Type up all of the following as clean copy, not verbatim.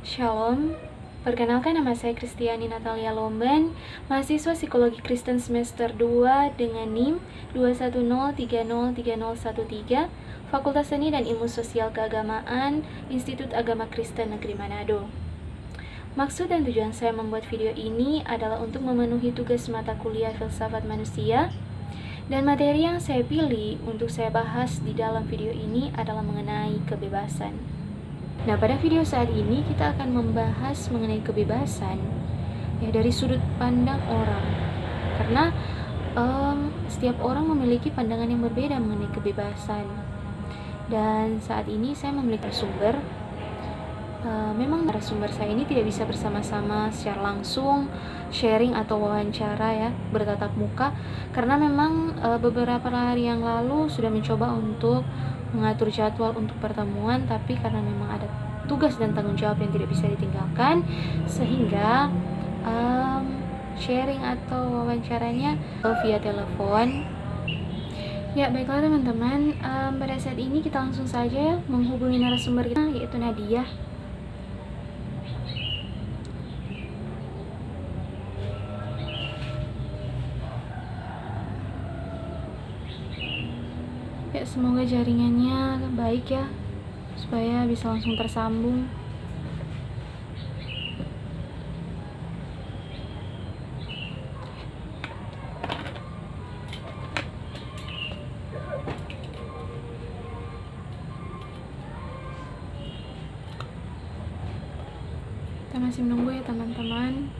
Shalom, perkenalkan nama saya Kristiani Natalia Lomban, mahasiswa Psikologi Kristen semester 2 dengan NIM 210303013, Fakultas Seni dan Ilmu Sosial Keagamaan, Institut Agama Kristen Negeri Manado. Maksud dan tujuan saya membuat video ini adalah untuk memenuhi tugas mata kuliah Filsafat Manusia, dan materi yang saya pilih untuk saya bahas di dalam video ini adalah mengenai kebebasan. Nah, pada video saat ini kita akan membahas mengenai kebebasan ya dari sudut pandang orang. Karena setiap orang memiliki pandangan yang berbeda mengenai kebebasan. Dan saat ini saya memiliki sumber. Memang narasumber saya ini tidak bisa bersama-sama secara langsung sharing atau wawancara ya bertatap muka karena memang beberapa hari yang lalu sudah mencoba untuk mengatur jadwal untuk pertemuan, tapi karena memang ada tugas dan tanggung jawab yang tidak bisa ditinggalkan sehingga sharing atau wawancaranya via telepon. Ya, baiklah teman-teman, pada saat ini kita langsung saja menghubungi narasumber kita, yaitu Nadia. Ya, semoga jaringannya baik ya, supaya bisa langsung tersambung. Kita masih menunggu ya teman-teman.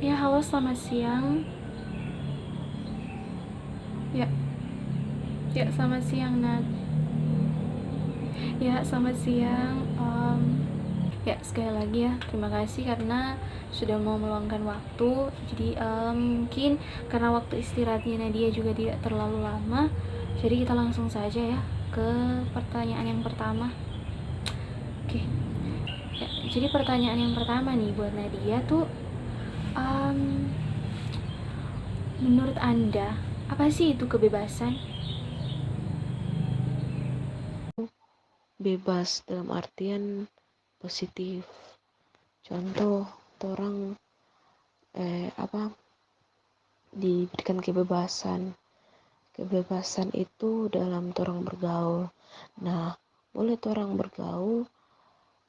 Ya, halo, selamat siang. Ya, selamat siang, Nat. Ya, selamat siang. Ya, sekali lagi ya, terima kasih karena sudah mau meluangkan waktu. Jadi mungkin karena waktu istirahatnya Nadia juga tidak terlalu lama, jadi kita langsung saja ya ke pertanyaan yang pertama. Oke. Ya, jadi pertanyaan yang pertama nih buat Nadia tuh, menurut Anda, apa sih itu kebebasan? Bebas dalam artian positif. Contoh, orang diberikan kebebasan. Kebebasan itu dalam orang bergaul. Nah, boleh orang bergaul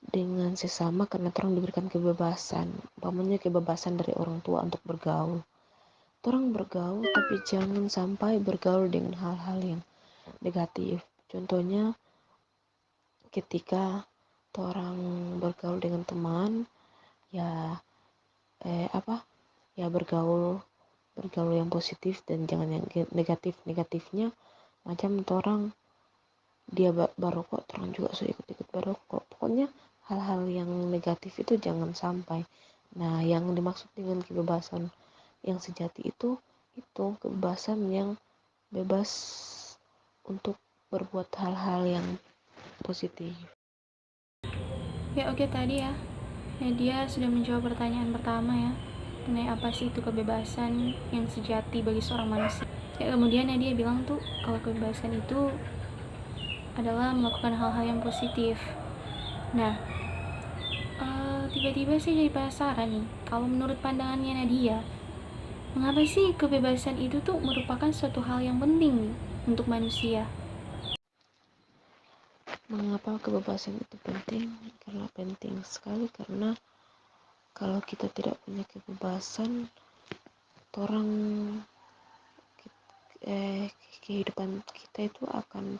dengan sesama karena orang diberikan kebebasan. Umpamanya kebebasan dari orang tua untuk bergaul. Orang bergaul tapi jangan sampai bergaul dengan hal-hal yang negatif. Contohnya ketika orang bergaul dengan teman ya bergaul yang positif dan jangan yang negatifnya macam orang dia barokok orang juga sudah ikut barokok. Pokoknya hal-hal yang negatif itu jangan sampai. Nah, yang dimaksud dengan kebebasan yang sejati itu kebebasan yang bebas untuk berbuat hal-hal yang positif. Ya, oke, tadi ya Nadia sudah menjawab pertanyaan pertama ya, mengenai apa sih itu kebebasan yang sejati bagi seorang manusia. Ya, kemudian Nadia bilang tuh kalau kebebasan itu adalah melakukan hal-hal yang positif. Nah, tiba-tiba saya jadi penasaran nih, kalau menurut pandangannya Nadia, mengapa sih kebebasan itu tuh merupakan suatu hal yang penting untuk manusia? Mengapa kebebasan itu penting? Karena penting sekali, karena kalau kita tidak punya kebebasan, orang kehidupan kita itu akan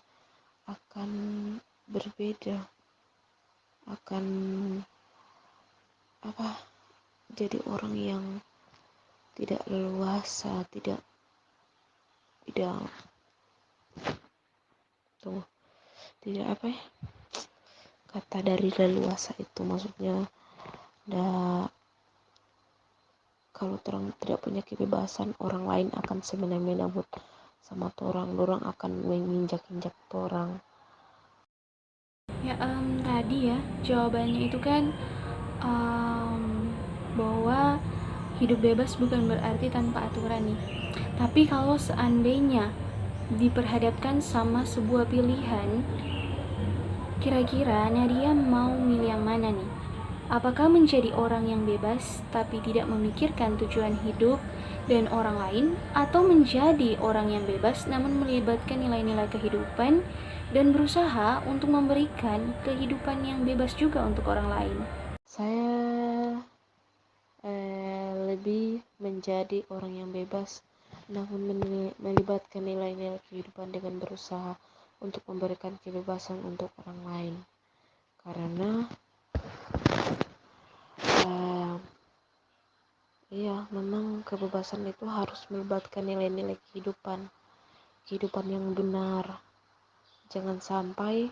berbeda, akan jadi orang yang tidak leluasa, tidak tuh tidak apa ya, kata dari leluasa itu maksudnya kalau orang tidak punya kebebasan, orang lain akan semena-mena buat sama orang akan menginjak-injak orang. Ya, tadi ya jawabannya itu kan bahwa hidup bebas bukan berarti tanpa aturan nih. Tapi kalau seandainya diperhadapkan sama sebuah pilihan, kira-kira Nadia mau milih yang mana nih? Apakah menjadi orang yang bebas tapi tidak memikirkan tujuan hidup dan orang lain, atau menjadi orang yang bebas namun melibatkan nilai-nilai kehidupan dan berusaha untuk memberikan kehidupan yang bebas juga untuk orang lain? Saya lebih menjadi orang yang bebas namun melibatkan nilai-nilai kehidupan dengan berusaha untuk memberikan kebebasan untuk orang lain, karena iya memang kebebasan itu harus melibatkan nilai-nilai kehidupan yang benar. Jangan sampai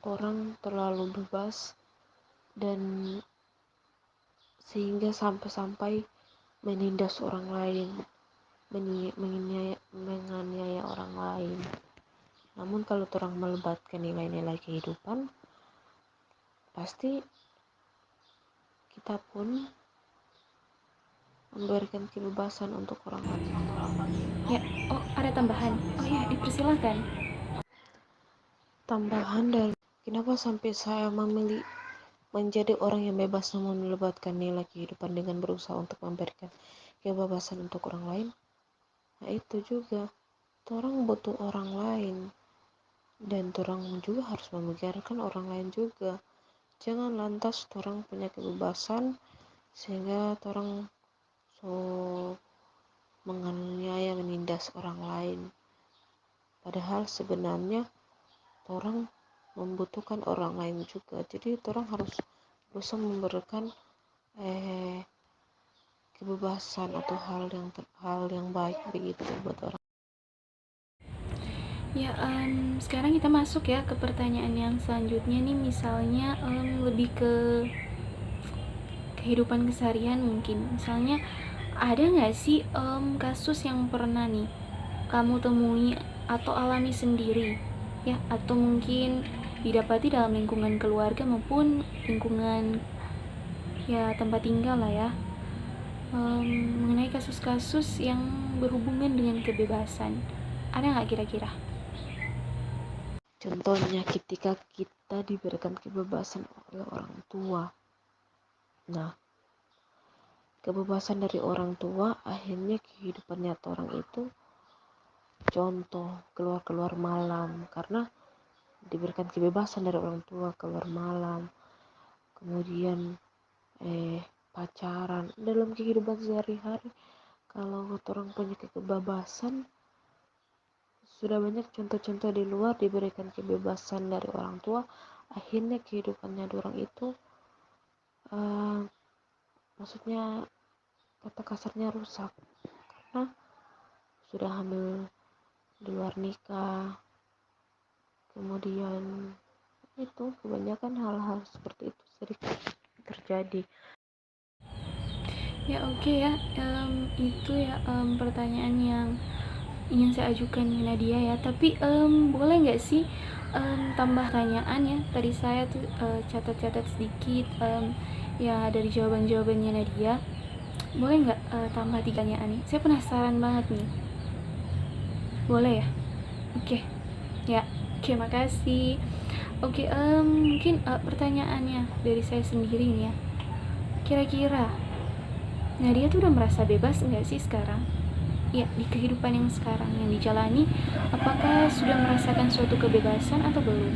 orang terlalu bebas dan sehingga sampai menindas orang lain, menganiaya orang lain. Namun kalau orang melibatkan nilai-nilai kehidupan, pasti kita pun memberikan kebebasan untuk orang lain. Ya, oh ada tambahan. Oh ya, dipersilakan. Tambahan dari kenapa sampai saya memilih menjadi orang yang bebas namun melibatkan nilai kehidupan dengan berusaha untuk memberikan kebebasan untuk orang lain. Nah itu juga, orang butuh orang lain dan orang juga harus memikirkan orang lain juga. Jangan lantas orang punya kebebasan sehingga orang menganiaya, menindas orang lain. Padahal sebenarnya orang membutuhkan orang lain juga. Jadi orang harus berusaha memberikan kebebasan atau hal yang baik begitu buat orang. Ya, sekarang kita masuk ya ke pertanyaan yang selanjutnya nih, misalnya lebih ke kehidupan keseharian mungkin. Misalnya ada nggak sih kasus yang pernah nih kamu temui atau alami sendiri ya, atau mungkin didapati dalam lingkungan keluarga maupun lingkungan ya tempat tinggal lah ya, mengenai kasus-kasus yang berhubungan dengan kebebasan? Ada nggak kira-kira? Contohnya ketika kita diberikan kebebasan oleh orang tua. Nah, kebebasan dari orang tua akhirnya kehidupan nyata orang itu, contoh keluar malam, karena diberikan kebebasan dari orang tua keluar malam, kemudian pacaran dalam kehidupan sehari-hari. Kalau orang punya kebebasan, sudah banyak contoh-contoh di luar diberikan kebebasan dari orang tua, akhirnya kehidupannya orang itu maksudnya kata kasarnya rusak karena sudah hamil di luar nikah. Kemudian itu kebanyakan hal-hal seperti itu sering terjadi. Ya oke ya, itu ya pertanyaan yang ingin saya ajukan ke Nadia ya. Tapi boleh nggak sih tambah tanyaan ya? Tadi saya tuh catat-catat sedikit ya dari jawaban-jawabannya Nadia. Boleh nggak tambah 3 pertanyaan nih? Saya penasaran banget nih. Boleh ya? Oke. Ya, oke, makasih. Oke, mungkin pertanyaannya dari saya sendiri nih ya. Kira-kira Nadia tuh udah merasa bebas nggak sih sekarang? Ya, di kehidupan yang sekarang yang dijalani, apakah sudah merasakan suatu kebebasan atau belum?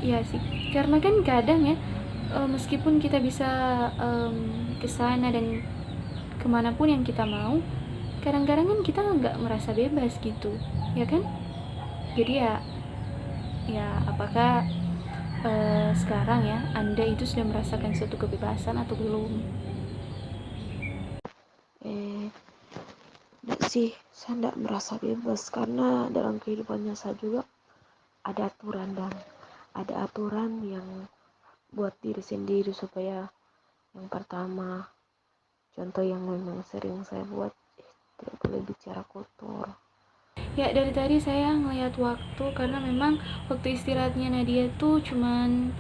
Iya sih, karena kan kadang ya, meskipun kita bisa kesana dan kemanapun yang kita mau, kadang-kadang kan kita nggak merasa bebas gitu, ya kan? Jadi ya apakah sekarang ya Anda itu sudah merasakan suatu kebebasan atau belum? sih saya tidak merasa bebas, karena dalam kehidupannya saya juga ada aturan, dan ada aturan yang buat diri sendiri. Supaya yang pertama, contoh yang memang sering saya buat, tidak boleh bicara kotor. Ya, dari tadi saya ngelihat waktu karena memang waktu istirahatnya Nadia tuh cuman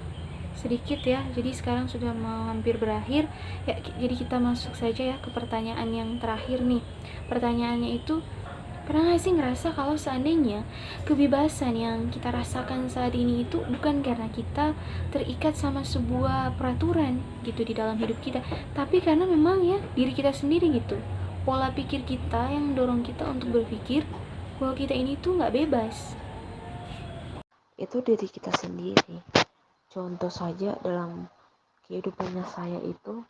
sedikit ya. Jadi sekarang sudah mau hampir berakhir. Ya, jadi kita masuk saja ya ke pertanyaan yang terakhir nih. Pertanyaannya itu, pernah gak sih ngerasa kalau seandainya kebebasan yang kita rasakan saat ini itu bukan karena kita terikat sama sebuah peraturan gitu di dalam hidup kita, tapi karena memang ya diri kita sendiri gitu, pola pikir kita yang dorong kita untuk berpikir bahwa kita ini tuh gak bebas. Itu diri kita sendiri. Contoh saja dalam kehidupannya saya itu,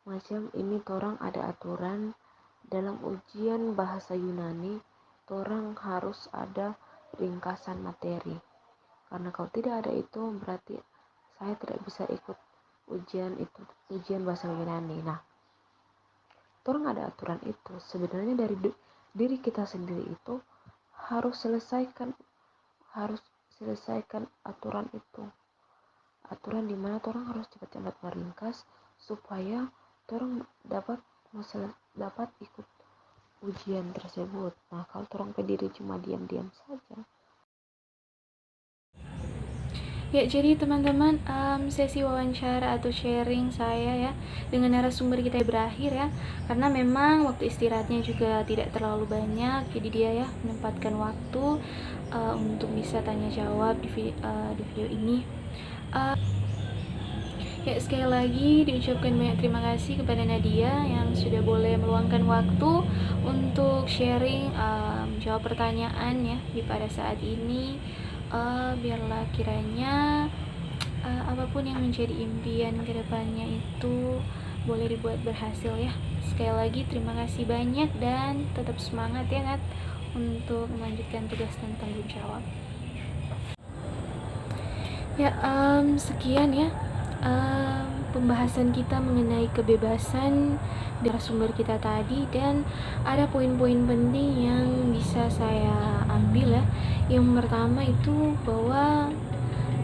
macam ini torang ada aturan dalam ujian bahasa Yunani, torang harus ada ringkasan materi. Karena kalau tidak ada itu berarti saya tidak bisa ikut ujian bahasa Yunani. Nah, torang ada aturan itu. Sebenarnya dari diri kita sendiri itu harus selesaikan aturan itu. Aturan dimana orang harus cepat-cepat meringkas supaya orang dapat ikut ujian tersebut. Nah, kalau orang berdiri cuma diam-diam saja. Ya, jadi teman-teman, sesi wawancara atau sharing saya ya dengan narasumber kita berakhir ya, karena memang waktu istirahatnya juga tidak terlalu banyak, jadi dia ya menempatkan waktu untuk bisa tanya jawab di video ini. Ya, sekali lagi diucapkan banyak terima kasih kepada Nadia yang sudah boleh meluangkan waktu untuk sharing, jawab pertanyaan ya di pada saat ini. Biarlah kiranya apapun yang menjadi impian kedepannya itu boleh dibuat berhasil ya. Sekali lagi terima kasih banyak dan tetap semangat ya Nat untuk melanjutkan tugas dan tanggung jawab. Ya, sekian ya pembahasan kita mengenai kebebasan dari sumber kita tadi, dan ada poin-poin penting yang bisa saya ambil ya. Yang pertama itu bahwa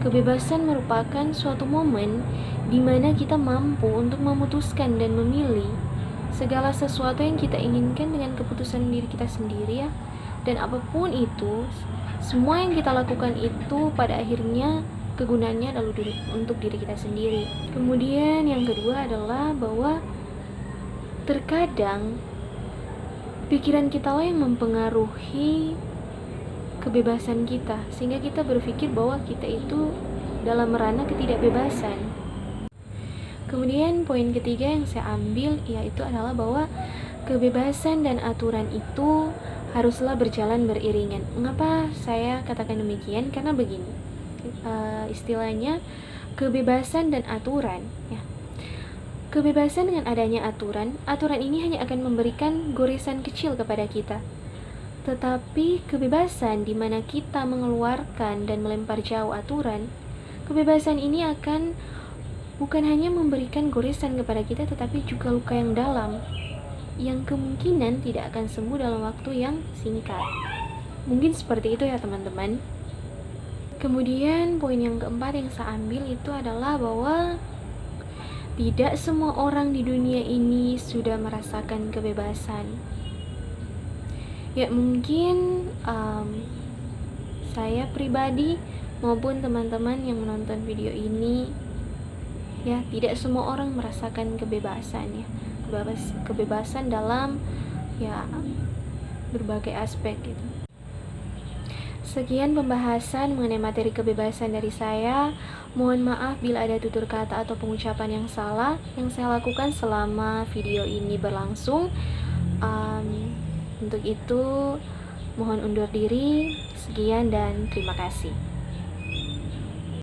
kebebasan merupakan suatu momen di mana kita mampu untuk memutuskan dan memilih segala sesuatu yang kita inginkan dengan keputusan diri kita sendiri ya. Dan apapun itu, semua yang kita lakukan itu pada akhirnya kegunaannya adalah untuk diri kita sendiri. Kemudian yang kedua adalah bahwa terkadang pikiran kita lah yang mempengaruhi kebebasan kita, sehingga kita berpikir bahwa kita itu dalam ranah ketidakbebasan. Kemudian poin ketiga yang saya ambil yaitu adalah bahwa kebebasan dan aturan itu haruslah berjalan beriringan. Mengapa saya katakan demikian? Karena begini, istilahnya kebebasan dan aturan ya. Kebebasan dengan adanya aturan ini hanya akan memberikan goresan kecil kepada kita. Tetapi kebebasan di mana kita mengeluarkan dan melempar jauh aturan, kebebasan ini akan bukan hanya memberikan goresan kepada kita, tetapi juga luka yang dalam, yang kemungkinan tidak akan sembuh dalam waktu yang singkat. Mungkin seperti itu ya teman-teman. Kemudian poin yang keempat yang saya ambil itu adalah bahwa tidak semua orang di dunia ini sudah merasakan kebebasan. Ya, mungkin saya pribadi maupun teman-teman yang menonton video ini ya, tidak semua orang merasakan kebebasan ya. Kebebasan dalam ya berbagai aspek gitu. Sekian pembahasan mengenai materi kebebasan dari saya. Mohon maaf bila ada tutur kata atau pengucapan yang salah yang saya lakukan selama video ini berlangsung. Untuk itu mohon undur diri. Sekian dan terima kasih.